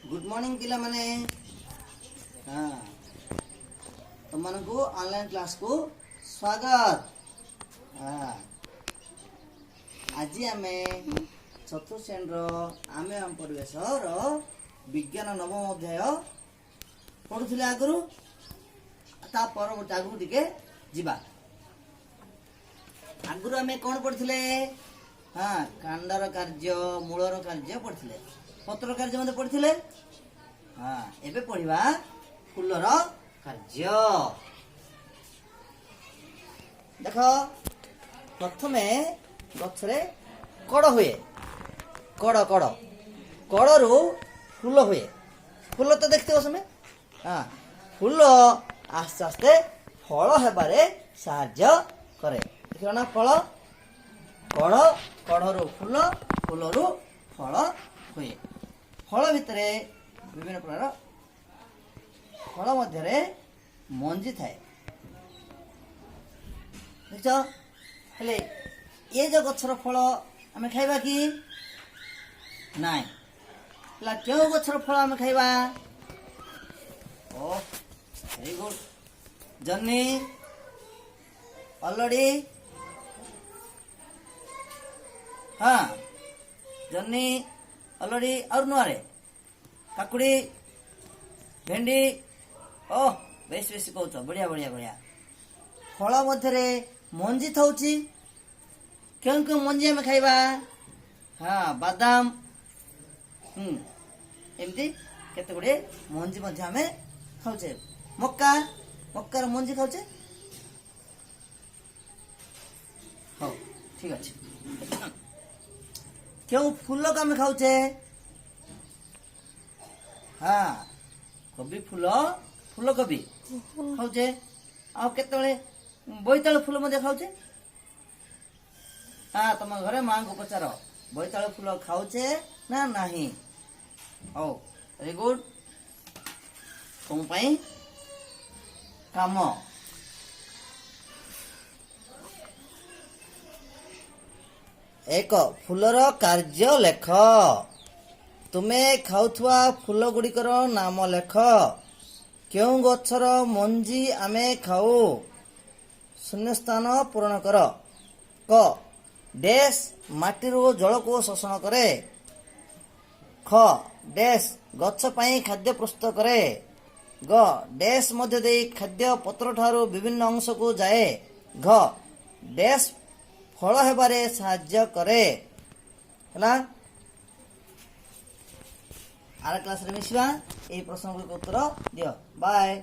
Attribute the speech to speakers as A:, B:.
A: Good morning पिला माने हाँ तुम मन को ऑनलाइन क्लास को स्वागत हाँ आज आम चतुर्थ श्रेणी आमे आम परिवेश विज्ञान नवम अध्याय पढ़ुले आगु ता परवर्ती आगु टिके जिबा आगु आम कौन पढ़ुले हाँ कांडर कार्य मूलर कार्य पढ़ुले पत्र कार्य मते पढ़ुले हाँ एबे पढ़िबा फूलर कार्य देख प्रथमे गछरे कड़ हुए कड़ कड़ कड़रू फूल हुए फूल तो देखते हो समय हाँ फूल आस्ते आस्ते फल हेबारे साहाय्य करे देखियो ना फल कड़ कड़रू फूल फूलरू फल हुए फल भितरे विभिन्न प्रकार फल मध्य मंजी थाए देख हेले ये जो गछर फल आम खाइबा कि नाई क्यों गछर फल आम खाइबा ओ वेरी गुड जन्नी अलड़ी हाँ जन्नी अलड़ी और नुआरे काकुड़ी भेंडी ओ बेस बेस कहूच बढ़िया बढ़िया बढ़िया फल मध्य मंजी थाउची क्यों क्यों मंजी आम खाइबा हाँ बादाम एमती केते गुड़े मंजी मध्य आम खाऊचे मक्का मक्कार मंजी खाऊचे हाँ ठीक अच्छे क्यों फूल को आम खाऊचे हाँ कोबी फूल फूल कोबी खाऊचे आ केते बोईतालु फूल मध्य खाऊचे हाँ तुम घरे माँ को पचार बोईतालु फूल खाऊचे ना नहीं ओ वेरी गुड तुम पाई काम एक फूलर कार्य लेख तुमे खाउथुआ फूल गुड़िकर नाम लेख क्यों गछर मंजी आमे खाऊ शून्य स्थान पूरण कर क डैश माटीरू जल को शोषण करे ख डैश गछ पाई खाद्य प्रस्तुत करे ग डैश मध्य दे खाद्य पत्र ठारू विभिन्न अंश को जाए घ डैश फल हेबारे साहाय्य करे हला आर क्लास रे मिसिबा ए प्रश्न को उत्तर दियो बाय।